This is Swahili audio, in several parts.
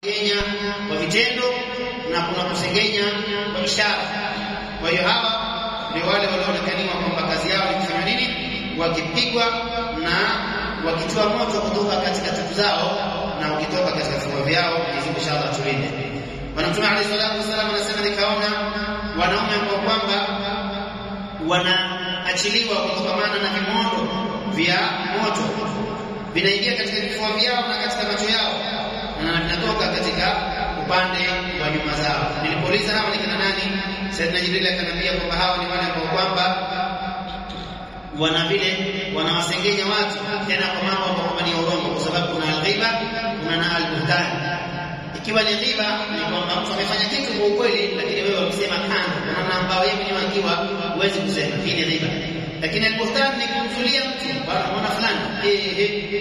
kusengenya kwa vitendo na kuna kusengenya kwa ishara. Kwa hiyo hawa ni wale walioonekaniwa kwamba kazi yao ni kufanya nini? Wakipigwa na wakitoa moto kutoka katika tupu zao na ukitoka katika vifua vyao. Inshallah tulinde. Bwana Mtume alayhi salatu wasallam anasema nikaona wanaume ambao kwamba wanaachiliwa kutokana na vimondo vya moto vinaingia katika vifua vyao na katika macho yao na vinatoka katika upande wa nyuma zao. Nilipouliza hawa ni kina nani, Sayyidina Jibril akaniambia kwamba hawa ni wale ambao kwamba wanawasengenya watu tena kwa mambo ambayo ni urongo, kwa sababu kuna al-ghiba kuna na al-buhtan. Ikiwa ni ghiba ni kwamba mtu amefanya kitu kwa ukweli, lakini wewe unasema kando na namna ambayo yeye mwenyewe akiwa huwezi kusema, hii ni ghiba. Lakini al-buhtan ni kumzulia mtu bwana mwana fulani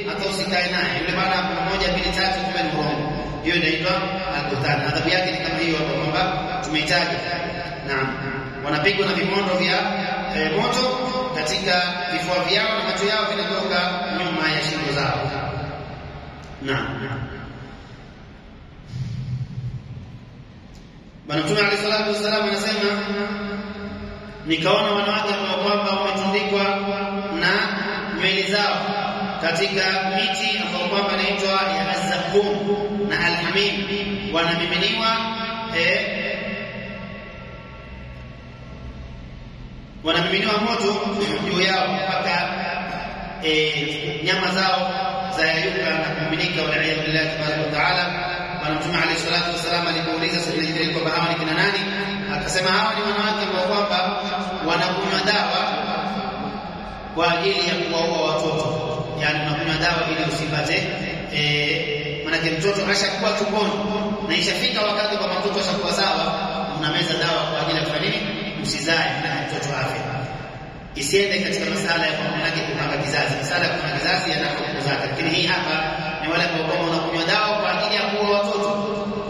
hata usikae naye yule bwana kuna moja mbili tatu kumbe ni urongo, hiyo inaitwa al-buhtan. Adhabu yake ni kama hiyo kwamba tumeitaja. Naam, wanapigwa na vimondo vya moto katika vifua vyao na macho yao vinatoka nyuma ya shingo zao. Naam. Bwana Mtume alayhi salatu wasallam anasema nikaona wanawake ambao kwamba wametundikwa na nywele zao katika miti ambayo kwamba inaitwa ya az-zaqqum na al-hamim, wanamiminiwa moto juu yao mpaka nyama zao zayayuka na kumiminika, wal-iyadhu billahi tabaraka wa taala. Bwana Mtume alayhi salatu wasallam alipouliza Sayyidina Jibril kwamba hawa ni kina nani, akasema hawa ni wanawake ambao kwamba wanakunywa dawa kwa ajili ya kuwaua watoto. Yani unakunywa dawa ili usipate maana mtoto ashakuwa tumboni na ishafika wakati kwa mtoto ashakuwa sawa, unameza dawa kwa ajili ya kufanya nini? Usizae na mtoto afe. Isiende katika masala ya kumlaki kupanga kizazi. Masala ya kupanga kizazi yanakuwa zake. Lakini hii hapa ni wale ambao wanakunywa dawa kwa ajili ya kuua watoto.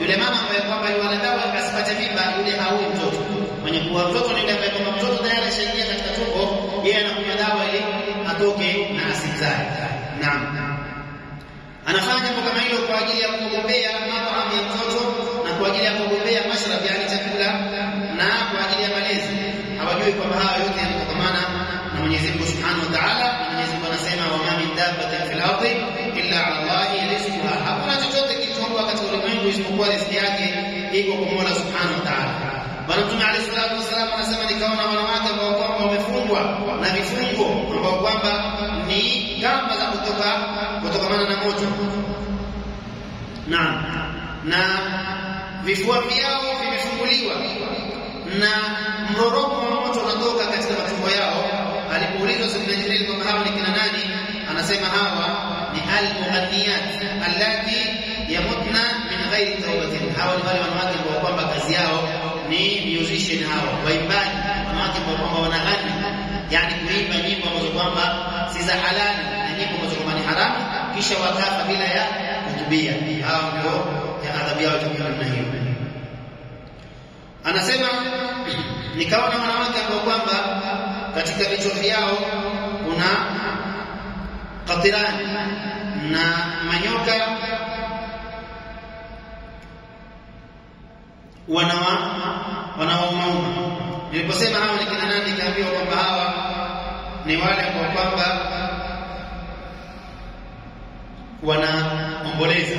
Yule mama ambaye kwamba yule dawa asipate mimba, yule haui mtoto. Mwenye kuua mtoto ni yule ambaye kwamba mtoto tayari ashaingia katika tumbo, yeye anakunywa dawa ili atoke na asizae. Naam. Anafanya jambo kama hilo kwa ajili ya kugombea madhara ya mtoto na kwa ajili ya kugombea mashrab, yani chakula, na kwa ajili ya malezi. Hawajui kwamba hayo yote yanatokana na Mwenyezi Mungu Subhanahu wa Ta'ala. Mwenyezi Mungu anasema wa ma min dabbatin fil ardi illa 'ala Allahi rizquha, hakuna chochote kilichokuwa katika ulimwengu isipokuwa riziki yake iko kwa Mola Subhanahu wa Ta'ala. Bwana Mtume alayhi salatu wasallam anasema nikaona wanawake ambao kwamba wamefungwa na vifungo ambao kwamba ni kamba za kutokana na moto. Naam, na vifua vyao vimefunguliwa na mroroko wa moto unatoka katika matumbo yao. Alipoulizwa Sayyidina Jibril kwamba hawa ni kina nani, anasema hawa ni al-mughanniyat allati yamutna min ghairi tawbatin. Hawa ni wale wanawake ambao kwamba kazi yao ni musician, hawa waimbaji, wanawake ambao kwamba wanaghani, yani kuimba nyimbo ambazo kwamba si za halali na nyimbo ambazo kwamba ni haramu, kisha wakafa bila ya kutubia. Hawa ndio adhabu yao itakuwa namna hiyo. Anasema nikaona wanawake ambao kwamba katika vichwa vyao kuna qatirani na manyoka wanaouma. Niliposema hawa ni kina nani, nikaambiwa kwamba hawa ni wale ambao kwamba wanaomboleza.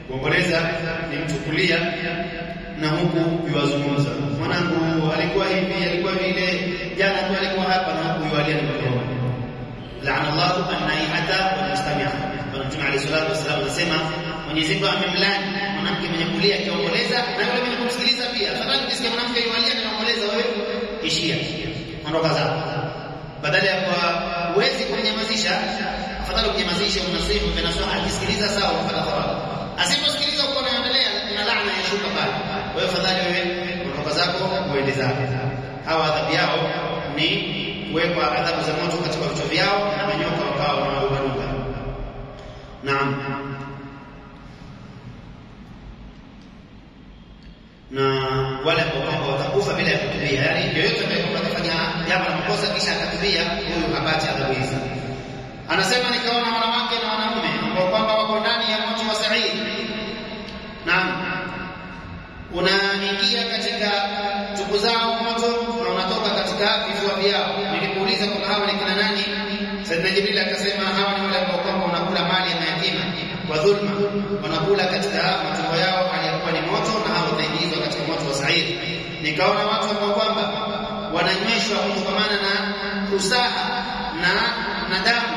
Kuomboleza ni mtu kulia na huku yuwazungumza, mwanangu alikuwa hivi, alikuwa vile, jana tu alikuwa hapa, na huku yualia ni mkono. La'ana Allahu an-naihata wal mustami'a. Bwana Mtume alayhi salatu wasallam anasema Mwenyezi Mungu amemlani mwanamke mwenye kulia akiomboleza na yule mwenye kumsikiliza pia. Afadhali ukisikia mwanamke yualia na anaomboleza, wewe ishia, ondoka zako. Badala ya kwa uwezi kunyamazisha, afadhali unyamazishe, unasifu benaswa, akisikiliza sawa unapata thawabu. Asiposikiliza uko unaendelea na laana yashuka pale. Wewe fadhali wewe ondoka zako uende zako. Hawa adhabu yao ni kuwekwa adhabu za moto katika vichwa vyao na manyoka wakao wanaoruka. Naam. Na wale ambao watakufa bila ya kutubia, yani yoyote ambaye atafanya jambo la makosa kisha akatubia, huyo hapati adhabu hizi. Anasema nikaona wanawake na wanaume ambao kwamba wako ndani ya moto wa Sa'ir zao moto na unatoka katika vifua vyao. Nilipuuliza kwa hawa ni kina nani? Sayyidina Jibril akasema hawa ni wale ambao kwamba wanakula mali ya mayatima kwa dhulma, wanakula katika matumbo yao hali ya kuwa ni moto, na hao wataingizwa katika moto wa Sa'ir. Nikaona watu ambao kwamba wananyweshwa kutokana na usaha na damu,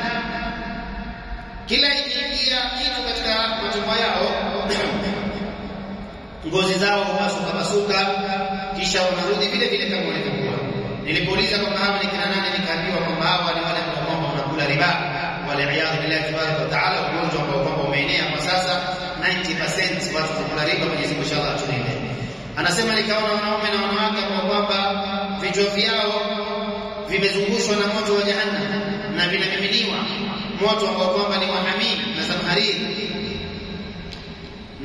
kila ikiingia kitu katika matumbo yao ngozi zao hupasuka, kisha wanarudi vile vile kama walivyokuwa. Nilipouliza kwamba hawa ni kina nani, nikaambiwa kwamba hawa ni wale ambao wanakula riba, wale iyadhu billahi tabaraka wa taala, ugonjwa ambao kwamba umeenea kwa sasa 90% watu wanakula riba. Mwenyezi Mungu inshallah atulinde. Anasema nikaona wanaume na wanawake ambao kwamba vichwa vyao vimezungushwa na moto wa jahannam na vinamiminiwa moto ambao kwamba ni wa hamim na zamharir.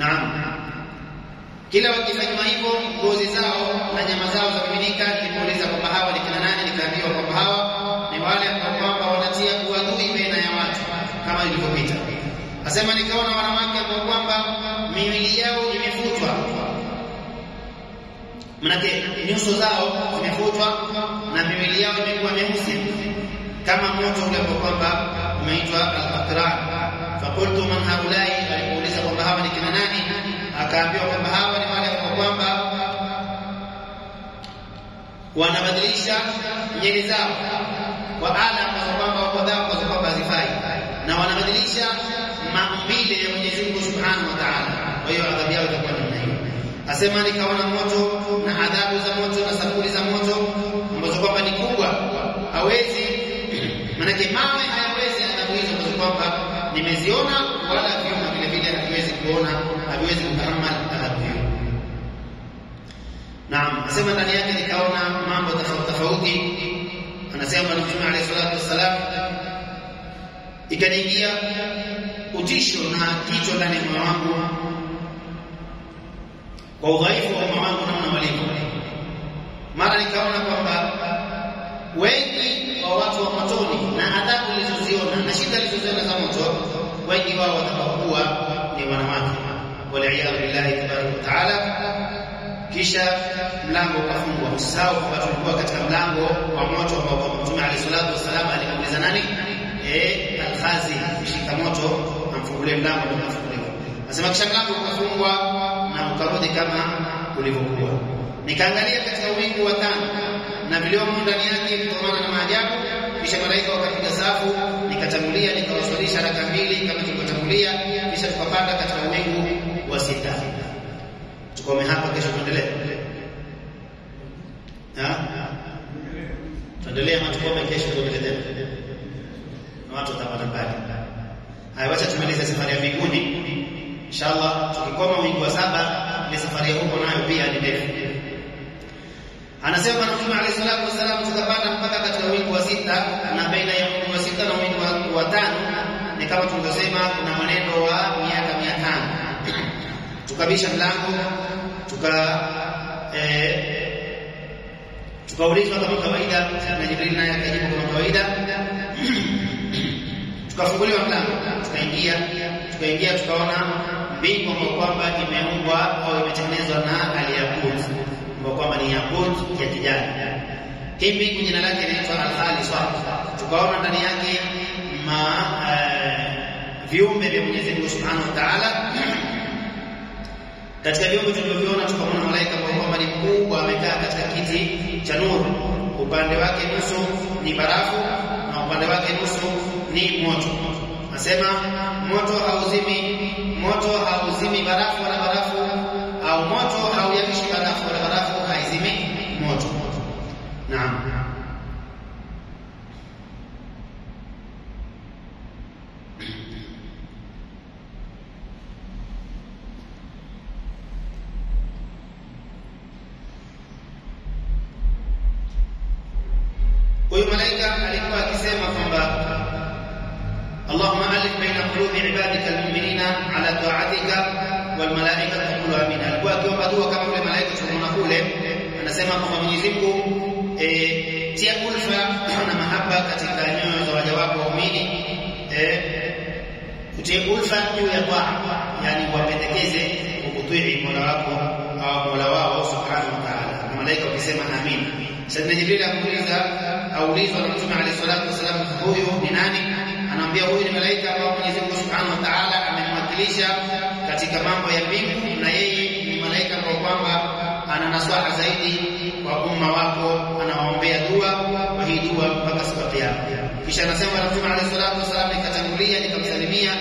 Naam, kila wakifanywa hivyo ngozi zao na nyama zao zamiminika. Nilimuuliza kwamba hawa ni kina nani, nikaambiwa kwamba hawa ni wale ambao kwamba wanatia uadui baina ya watu kama ilivyopita. Asema nikaona wanawake ambao kwamba miili yao imefutwa, manake nyuso zao zimefutwa na miili yao imekuwa meusi kama moto ule ambao kwamba umeitwa al-qatran. Fakultu man haulai, alimuuliza kwamba hawa ni kina nani, akaambiwa kwamba hawa ni wale ambao kwamba wanabadilisha nyele zao kwa ala ambazo kwamba wako dawa kwa sababu hazifai, na wanabadilisha maumbile ya Mwenyezi Mungu Subhanahu wa Ta'ala. Kwa hiyo adhabu yao itakuwa namna hiyo. Asema nikaona moto na adhabu za moto na saburi za moto ambazo kwamba ni kubwa, hawezi manake mawe hayawezi adhabu hizo ambazo kwamba nimeziona, wala vyuma vile vile haviwezi kuona, haviwezi kuhammal adhabu hiyo. Naam, asema ndani yake nikaona mambo tofauti. Anasema Mtume alayhi salatu wasalam, ikaniingia utisho na kicho ndani ya moyo wangu kwa udhaifu wa moyo wangu namna walivyo. Mara nikaona kwamba wengi wa watu wa motoni na adhabu zilizoziona na shida zilizoziona za moto, wengi wao watakuwa ni wanawake, waliaadhu billahi tabaraka wa taala. Kisha mlango ukafungwa. Usisahau kwamba tulikuwa katika mlango wa moto ambao Mtume alayhi salatu wasallam alimuuliza nani? Al-Khazi, mshika moto amfungulie mlango, ndio ukafunguliwa. Nasema kisha mlango ukafungwa na ukarudi kama ulivyokuwa. Nikaangalia katika wingu wa tano na viliomo ndani yake kutokana na maajabu. Kisha malaika wakapiga safu, nikatangulia nikawaswalisha raka mbili kama tulivyotangulia, kisha tukapanda katika wingu wa sita. Tukome hapa, kesho tuendelee. Tuendelee ama tukome kesho tuendelee? Na watu watapata mbali. Haya, wacha tumalize safari ya mbinguni. Inshallah tukikoma wingu wa saba, ile safari ya huko nayo pia ni ndefu. Anasema Mtume alayhi salatu wasallam, tukapanda mpaka katika wingu wa sita, na baina ya wingu wa sita na wingu wa tano ni kama tulivyosema kuna maneno wa miaka 500. Tukabisha mlango, tukaulizwa kama kawaida, na Jibril naye akajibu kama kawaida. Tukafunguliwa mlango, tukaingia tukaona mbingu ambayo kwamba imeumbwa au imetengenezwa na al-yaqut, ambayo kwamba ni yaqut ya kijani. Hii mbingu jina lake inaitwa al-Khalisa. Tukaona ndani yake viumbe vya Mwenyezi Mungu Subhanahu wa Ta'ala. Katika viumbe tulivyoviona tukaona malaika ambao kwamba ni mkubwa, amekaa katika kiti cha nuru. Upande wake nusu ni barafu na upande wake nusu ni moto. Nasema moto hauzimi barafu wala barafu, au moto hauyamishi barafu wala barafu haizimi moto. Naam. Huyu malaika alikuwa akisema kwamba Allahumma alif baina qulubi ibadika almu'minina ala ta'atika wal malaikatu taqulu amin. Alikuwa akiomba dua kama yule malaika tunaona kule, anasema kwamba Mwenyezi Mungu tia ulfa na mahaba katika nyoyo za waja wako waumini, kutia ulfa juu ya taa, yani wapendekeze kukutii Mola wako au Mola wao Subhanahu wa Ta'ala. malaika wakisema amin. Sayyidina Jibril aulizwa na Mtume alayhi salatu wasallam, huyu ni nani? Anamwambia huyu ni malaika ambao Mwenyezi Mungu Subhanahu wa Ta'ala amemwakilisha katika mambo ya mbingu, na yeye ni malaika ambao kwamba ana nasaha zaidi kwa umma wako, anawaombea dua kwa hii dua mpaka siku ya Kiyama. Kisha anasema Mtume alayhi salatu wasallam, nikatangulia nikamsalimia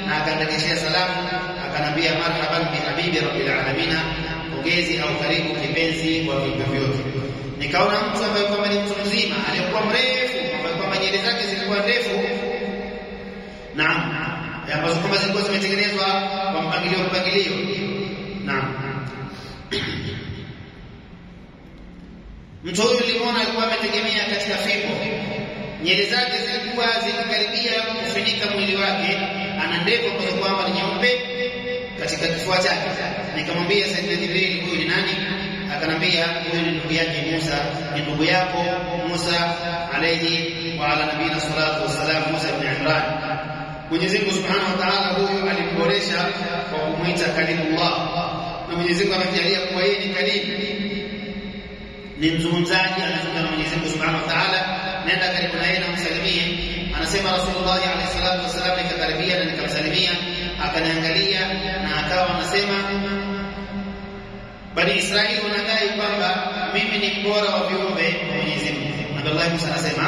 na akanirejeshea salamu, akanambia marhaban bi habibi rabbil alamin, pongezi au karibu kipenzi wa viumbe vyote. Nikaona mtu ambaye kwamba ni mtu mzima aliyekuwa mrefu, ambaye kwamba nywele zake zilikuwa ndefu, naam, ambazo kwamba zilikuwa zimetengenezwa kwa mpangilio. Naam. Mtu huyu nilimuona alikuwa ametegemea katika fimbo. Nywele zake zilikuwa zikikaribia kufunika mwili wake, ana ndevu ambazo kwamba ni nyeupe katika kifua chake. Nikamwambia Sayyidina Jibril, huyu ni nani? Akanambia huyu ni ndugu yake Musa, ni ndugu yako Musa alayhi wa ala nabiyina salatu wassalam, Musa ibn Imran. Mwenyezi Mungu Subhanahu wa Ta'ala huyu alimboresha kwa kumuita Kalimullah, na Mwenyezi Mungu amejalia kuwa yeye ni kalim, ni mzungumzaji, anazungumza na Mwenyezi Mungu Subhanahu wa Ta'ala. Nenda karibu na yeye na msalimie. Anasema Rasulullah alayhi salatu wasallam, nikakaribia na nikamsalimia, akaniangalia na akawa anasema, Bani Israeli wanadai kwamba mimi ni bora wa viumbe wa Mwenyezi Mungu. Nabii Musa anasema,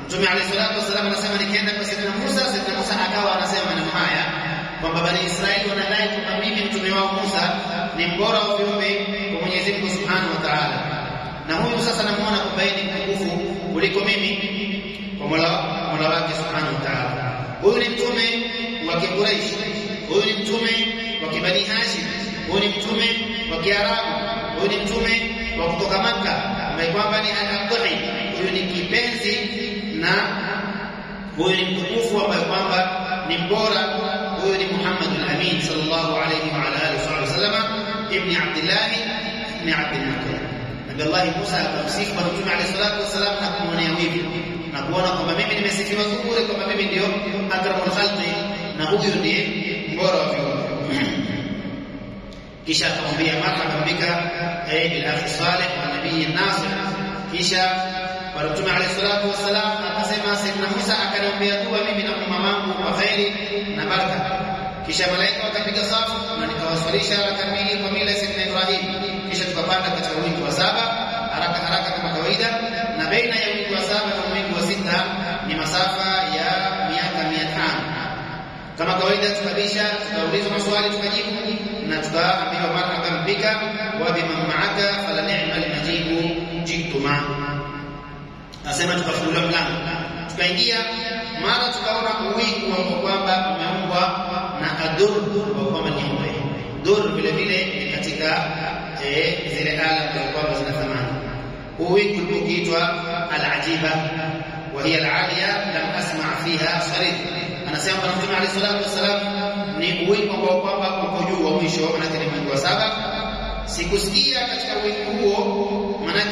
Mtume alayhi salatu wasallam anasema, nikienda kwa Sayyidina Musa akawa anasema maneno haya kwamba Bani Israeli wanadai kwamba mimi mtume wao Musa ni bora wa viumbe wa Mwenyezi Mungu Subhanahu wa Ta'ala, na huyu sasa namuona kwamba yeye ni mtukufu kuliko mimi kwa Mola wake Subhanahu wa Ta'ala. Huyu ni mtume wa Quraysh, huyu ni mtume wa Bani Hashim, huyu ni mtume wa Kiarabu, huyu ni mtume wa kutoka Makka ambaye kwamba ni al-Abdhi, huyu ni kipenzi na huyu ni mtukufu ambaye kwamba ni bora. Huyu ni Muhammad al-Amin sallallahu alayhi wa ala alihi wasallam, ibn Abdullah ibn Abdul Muttalib. Nabii Allah Musa akamsifu Mtume alayhi salatu wasallam na kumwonea wivu na kuona kwamba mimi nimesifiwa bure, kwamba mimi ndio akramul khalqi na huyu ndiye bora wa viumbe. Kisha akamwambia marhaban bika bil akhi salih wa nabii nasir. Kisha Mtume alayhi salatu wasallam akasema, Sayyidina Musa akaniambia dua mimi na umma wangu kwa khairi na baraka. Kisha malaika wakapiga safu na nikawaswalisha raka mbili kwa mila ya Sayyidina Ibrahim. Kisha tukapanda katika wingi wa 7 haraka kama kawaida, na baina ya wingi wa 7 na wingi wa 6 ni masafa ya miaka 500. Kama kawaida tukabisha, tukaulizwa maswali tukajibu, na tukaambiwa marhaban bika wa biman ma'aka fala ni'mal majibu jituma. Nasema tukafunguliwa mlango, tukaingia, mara tukaona uwingu ambao kwamba umeumbwa na adur ambao kwamba ni nyeupe. Dur vile vile ni katika zile ala ambazo kwamba zina thamani. Uwingu ukiitwa al-ajiba wa hiya al-aliya lam asma' fiha sarif. Anasema Mtume alayhi salatu wasallam, ni uwingu ambao kwamba uko juu wa mwisho, maana ni mwingu wa 7. Sikusikia katika uwingu huo maana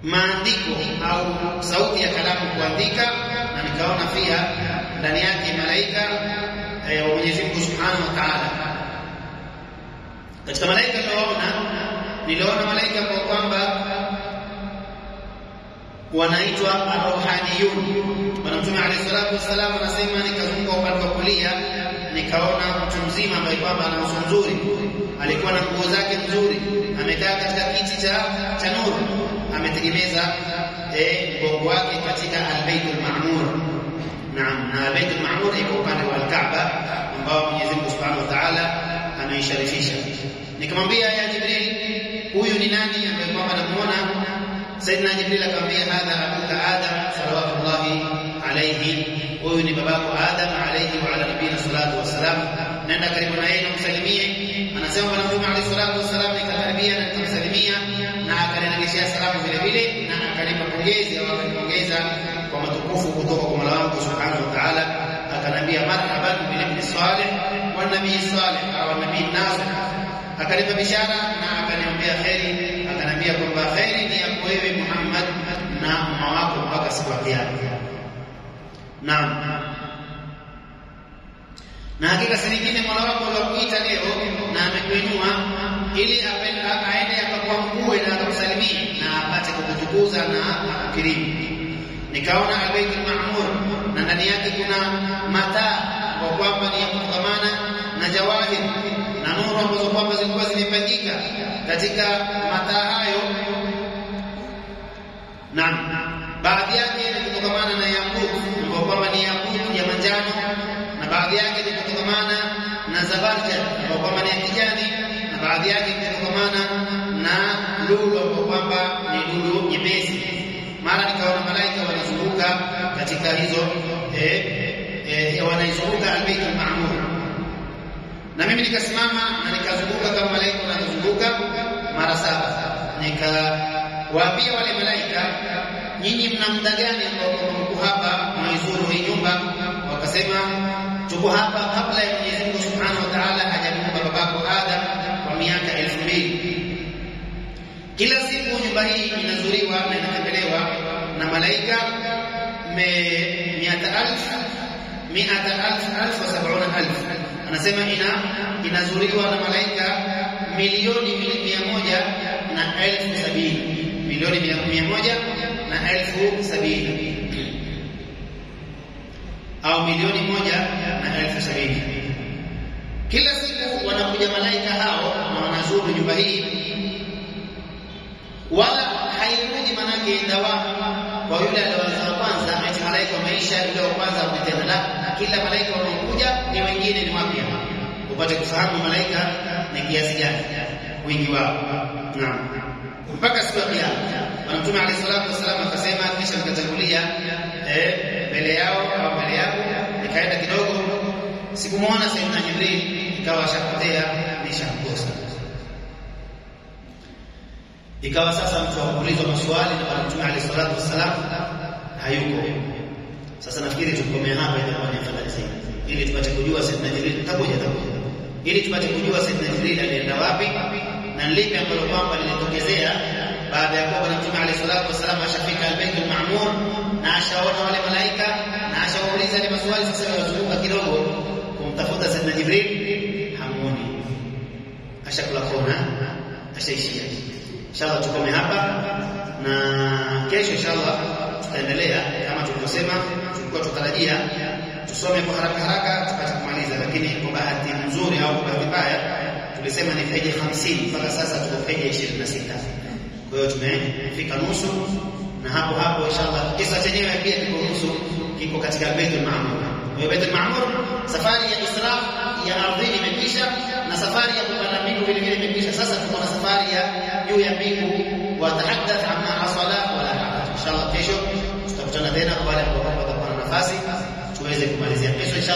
maandiko au sauti ya kalamu kuandika, na nikaona pia ndani yake malaika wa Mwenyezi Mungu Subhanahu wa Ta'ala. Katika malaika niliona malaika ambao kwamba wanaitwa ar-ruhaniyun. Bwana Mtume alayhi salatu wasallam anasema, nikazunguka upande wa kulia nikaona mtu mzima ambaye kwamba ana uso mzuri, alikuwa na nguo zake nzuri, amekaa katika kiti cha nuru, ametegemeza mgongo wake katika al-Baitul Ma'mur. Naam, na al-Baitul Ma'mur iko upande wa Kaaba ambao Mwenyezi Mungu Subhanahu wa Ta'ala ameisharifisha. Nikamwambia, ya Jibril, huyu ni nani ambaye kwamba namuona? Sayyidina Jibril akamwambia, hadha abuka Adam salawatullahi alayhi, huyu ni babako Adam alayhi wa ala nabiyina salatu wassalam. Nenda karibu na yeye na msalimie. Anasema Bwana Mtume alayhi salatu wassalam, nikakaribia na nikamsalimia, na akanirejeshea salamu vile vile, na akanipa pongezi au akanipongeza kwa matukufu kutoka kwa Mola wangu Subhanahu wa Ta'ala. Akanambia marhaban bil ibn salih wa nabii salih au nabii nasir. Akanipa bishara na akaniambia khairi, akanambia kwamba khairi ni ya wewe Muhammad na umma wako mpaka siku ya Kiyama. Naam. Na hakika si nyingine Mola wako aliyokuita leo na amekuinua ili aende akakuamue na akusalimie na apate kukutukuza na kukirimu. Nikaona Al-Baitul Ma'mur na ndani yake kuna mataa kwa kwamba ni kutokamana na jawahir na nuru ambazo kwamba zilikuwa zimepangika katika mataa hayo. Naam, baadhi yake ni kutokamana na yakut kwa kwamba ni yakut ya manjano, na baadhi yake ni kutokamana na zabarjad kwa kwamba ni kijani, na baadhi yake ni kutokamana na lulu kwa kwamba ni lulu nyepesi. Mara nikaona malaika wanazunguka katika hizo wanaizunguka Al-Baitul Ma'mur, na mimi nikasimama na nikazunguka kama malaika wanazunguka mara 7. Nikawaambia wale malaika, nyinyi mna muda gani ambao mko hapa mnaizuru hii nyumba? Wakasema tuko hapa kabla ya Mwenyezi Mungu Subhanahu wa Ta'ala hajamuumba babako Adam kwa miaka 2000. Kila siku nyumba hii inazuriwa na inatembelewa na malaika 100,000 anasema inazuriwa na malaika milioni 100,070, milioni 100,070 au milioni 1,070. Kila siku wanakuja malaika hao na wanazuru nyumba hii, wala hairudi manake dawamu kwa yule aliyeanza kwanza ati malaika maisha yule wa kwanza kutenda. La, kila malaika wanaokuja ni wengine, ni wapya, upate kufahamu malaika ni kiasi gani wingi wao. Naam, mpaka siku ya Kiyama. Mtume alayhi salatu wasallam akasema, kisha nikatangulia mbele yao au mbele yako, nikaenda kidogo, sikumuona Sayyidina Jibril, ikawa shapotea nishamkosa. Ikawa sasa mtu akuulizwa maswali na Mtume alayhi salatu wasallam hayuko. Sasa nafikiri tukomee hapa, itakuwa ni afadhali zaidi, ili tupate kujua Sayyidina Jibril takuja, ili tupate kujua Sayyidina Jibril alienda wapi na lipi ambalo kwamba lilitokezea baada ya kuwa Mtume alayhi salatu wasallam ashafika Al-Baitul Ma'mur na ashaona wale malaika na ashawauliza ile maswali. Sasa wazunguka kidogo kumtafuta Sayyidina Jibril, hamuoni, ashakula kona, ashaishia. Inshallah tukome hapa, na kesho inshallah tutaendelea kama tulivyosema. Tulikuwa tutarajia tusome kwa haraka tupate kumaliza, lakini kwa bahati nzuri au kwa bahati mbaya tulisema ni peji 50, mpaka sasa tuko peji 26. Kwa hiyo tumefika nusu, na hapo inshallah kisa chenyewe pia kiko nusu, kiko katika Baitul Ma'mur. Kwa Baitul Ma'mur safari ya Isra ya ardhini imekwisha na safari ya kupanda mbingu vile vile imekwisha. Sasa tuko na safari ya juu ya mbingu, wa tahaddath amma hasala wala haraj. Inshallah kesho tutakutana tena kwa wale ambao watakuwa na nafasi tuweze kumalizia kesho inshallah.